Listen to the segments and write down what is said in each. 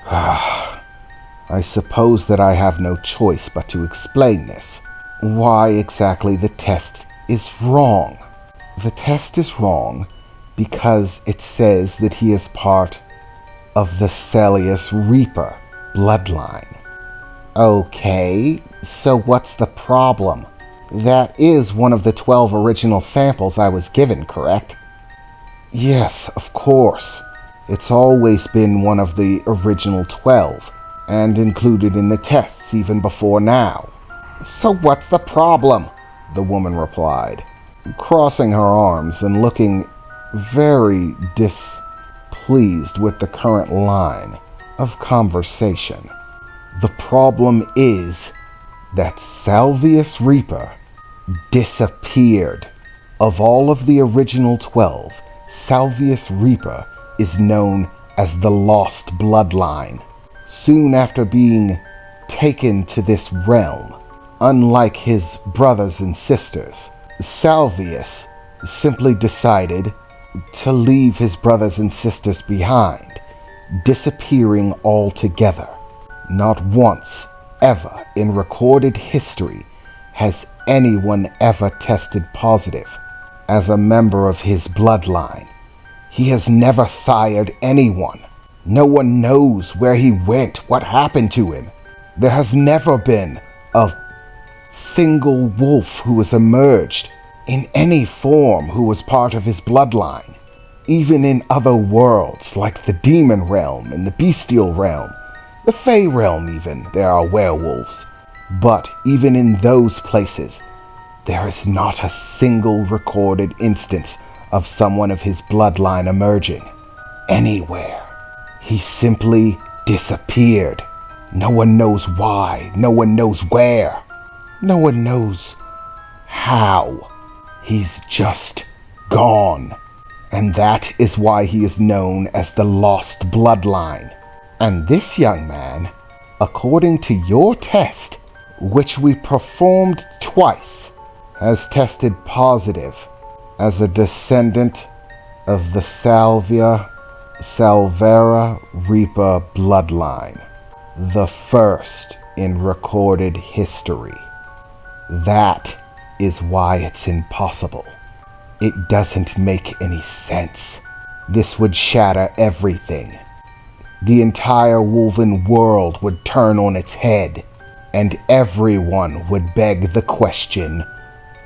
I suppose that I have no choice but to explain this. Why exactly the test is wrong. The test is wrong because it says that he is part of the savige-reaper bloodline. Okay, so what's the problem? That is one of the 12 original samples I was given, correct? Yes, of course. It's always been one of the original 12, and included in the tests even before now. So what's the problem? The woman replied, crossing her arms and looking very displeased with the current line of conversation. The problem is that savige-reaper disappeared. Of all of the original 12, savige-reaper is known as the Lost Bloodline. Soon after being taken to this realm, unlike his brothers and sisters, Salvius simply decided to leave his brothers and sisters behind, disappearing altogether. Not once, ever, in recorded history has anyone ever tested positive as a member of his bloodline. He has never sired anyone. No one knows where he went, what happened to him. There has never been a single wolf who has emerged in any form who was part of his bloodline. Even in other worlds like the demon realm and the bestial realm, the fey realm even, there are werewolves. But even in those places, there is not a single recorded instance of someone of his bloodline emerging anywhere. He simply disappeared. No one knows why. No one knows where. No one knows how. He's just gone. And that is why he is known as the Lost Bloodline. And this young man, according to your test, which we performed twice, has tested positive as a descendant of the savige-reaper bloodline, the first in recorded history. That is why it's impossible. It doesn't make any sense. This would shatter everything. The entire woven world would turn on its head, and everyone would beg the question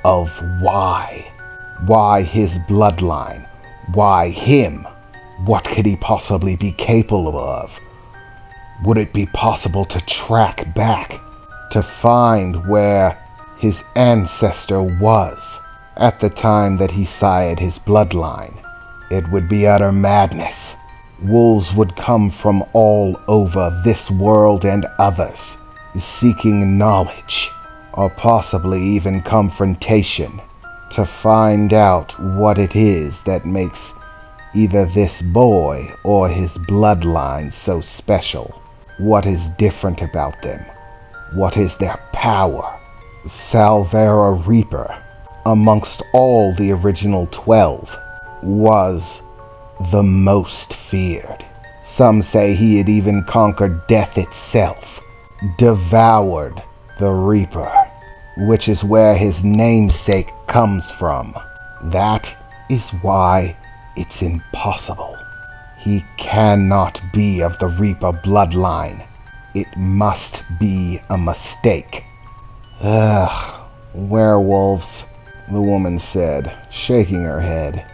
of why. Why his bloodline? Why him? What could he possibly be capable of? Would it be possible to track back, to find where his ancestor was at the time that he sired his bloodline? It would be utter madness. Wolves would come from all over this world and others, seeking knowledge, or possibly even confrontation, to find out what it is that makes either this boy or his bloodline so special. What is different about them? What is their power? savige-reaper, amongst all the original 12, was the most feared. Some say he had even conquered death itself, devoured the Reaper, which is where his namesake comes from. That is why it's impossible. He cannot be of the Reaper bloodline. It must be a mistake. Ugh, werewolves, the woman said, shaking her head.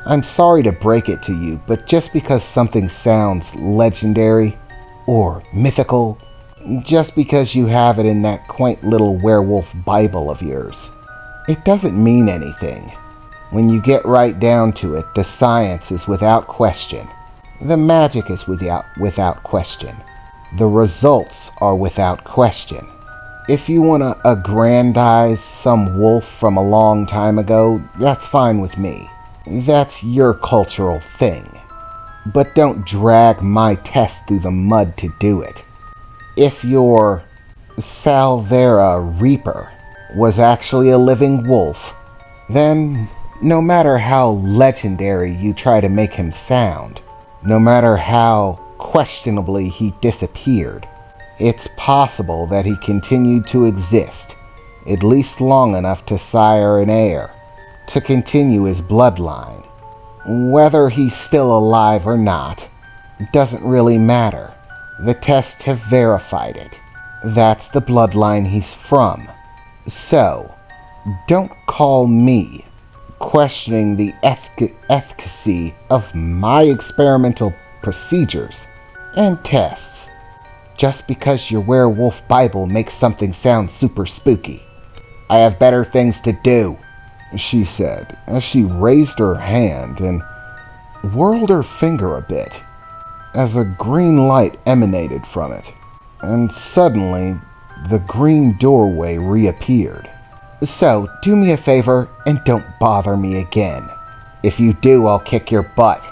I'm sorry to break it to you, but just because something sounds legendary or mythical, just because you have it in that quaint little werewolf Bible of yours, it doesn't mean anything. When you get right down to it, the science is without question. The magic is without question. The results are without question. If you want to aggrandize some wolf from a long time ago, that's fine with me. That's your cultural thing. But don't drag my test through the mud to do it. If your savige-reaper was actually a living wolf, then no matter how legendary you try to make him sound, no matter how questionably he disappeared. It's possible that he continued to exist, at least long enough to sire an heir, to continue his bloodline. Whether he's still alive or not doesn't really matter. The tests have verified it. That's the bloodline he's from. So, don't call me questioning the efficacy of my experimental procedures and tests just because your werewolf Bible makes something sound super spooky. I have better things to do, she said as she raised her hand and whirled her finger a bit as a green light emanated from it, and suddenly the green doorway reappeared. So, do me a favor and don't bother me again. If you do, I'll kick your butt.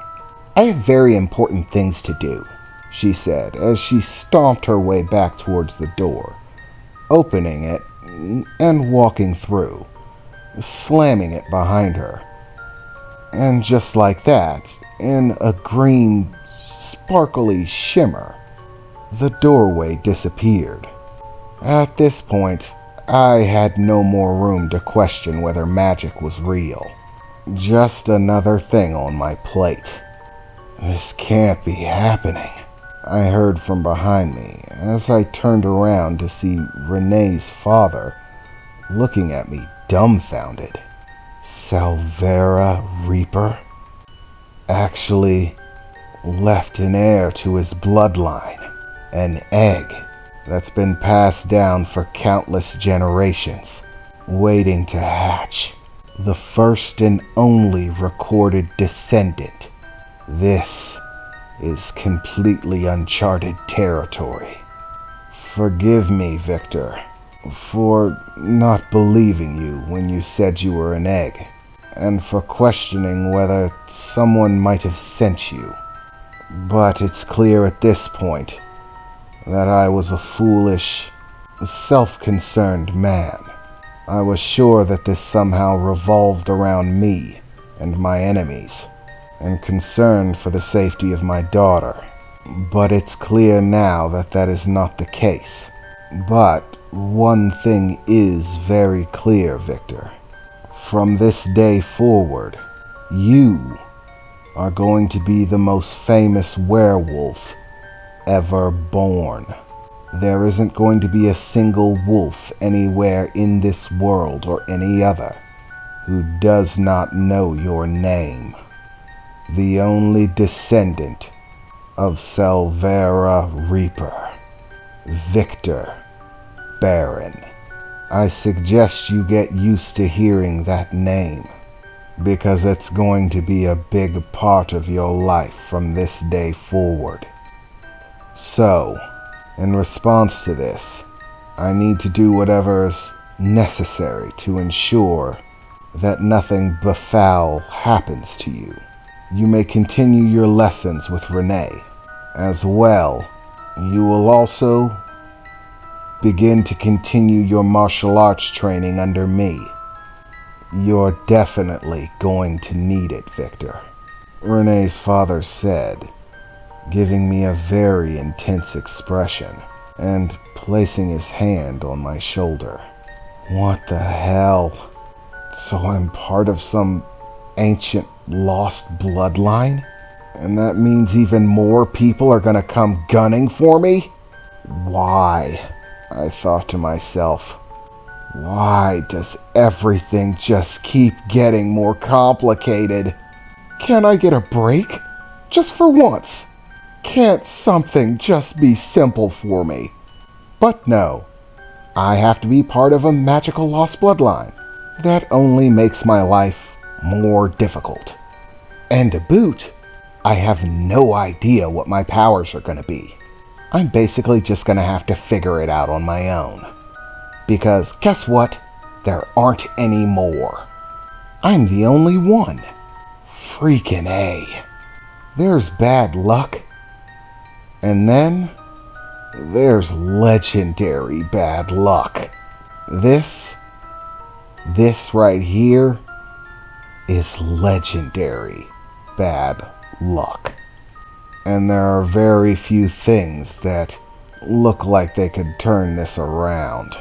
I have very important things to do, she said as she stomped her way back towards the door, opening it and walking through, slamming it behind her. And just like that, in a green, sparkly shimmer, the doorway disappeared. At this point, I had no more room to question whether magic was real. Just another thing on my plate. This can't be happening, I heard from behind me as I turned around to see Renee's father looking at me dumbfounded. Salvera Reaper actually left an heir to his bloodline, an egg that's been passed down for countless generations, waiting to hatch. The first and only recorded descendant. This is completely uncharted territory. Forgive me, Victor, for not believing you when you said you were an egg, and for questioning whether someone might have sent you. But it's clear at this point that I was a foolish, self-concerned man. I was sure that this somehow revolved around me and my enemies, and concerned for the safety of my daughter. But it's clear now that that is not the case. But one thing is very clear, Victor. From this day forward, you are going to be the most famous werewolf ever born. There isn't going to be a single wolf anywhere in this world or any other who does not know your name. The only descendant of Salvera Reaper, Victor Baron. I suggest you get used to hearing that name, because it's going to be a big part of your life from this day forward. So, in response to this, I need to do whatever is necessary to ensure that nothing befoul happens to you. You may continue your lessons with Renee. As well, you will also begin to continue your martial arts training under me. You're definitely going to need it, Victor, Renee's father said, giving me a very intense expression and placing his hand on my shoulder. What the hell? So I'm part of some ancient lost bloodline? And that means even more people are gonna come gunning for me? Why? I thought to myself. Why does everything just keep getting more complicated? Can't I get a break? Just for once. Can't something just be simple for me? But no. I have to be part of a magical lost bloodline. That only makes my life more difficult. And to boot, I have no idea what my powers are going to be. I'm basically just going to have to figure it out on my own. Because guess what? There aren't any more. I'm the only one. Freaking A. There's bad luck. And then there's legendary bad luck. This right here is legendary bad luck. and there are very few things that look like they could turn this around.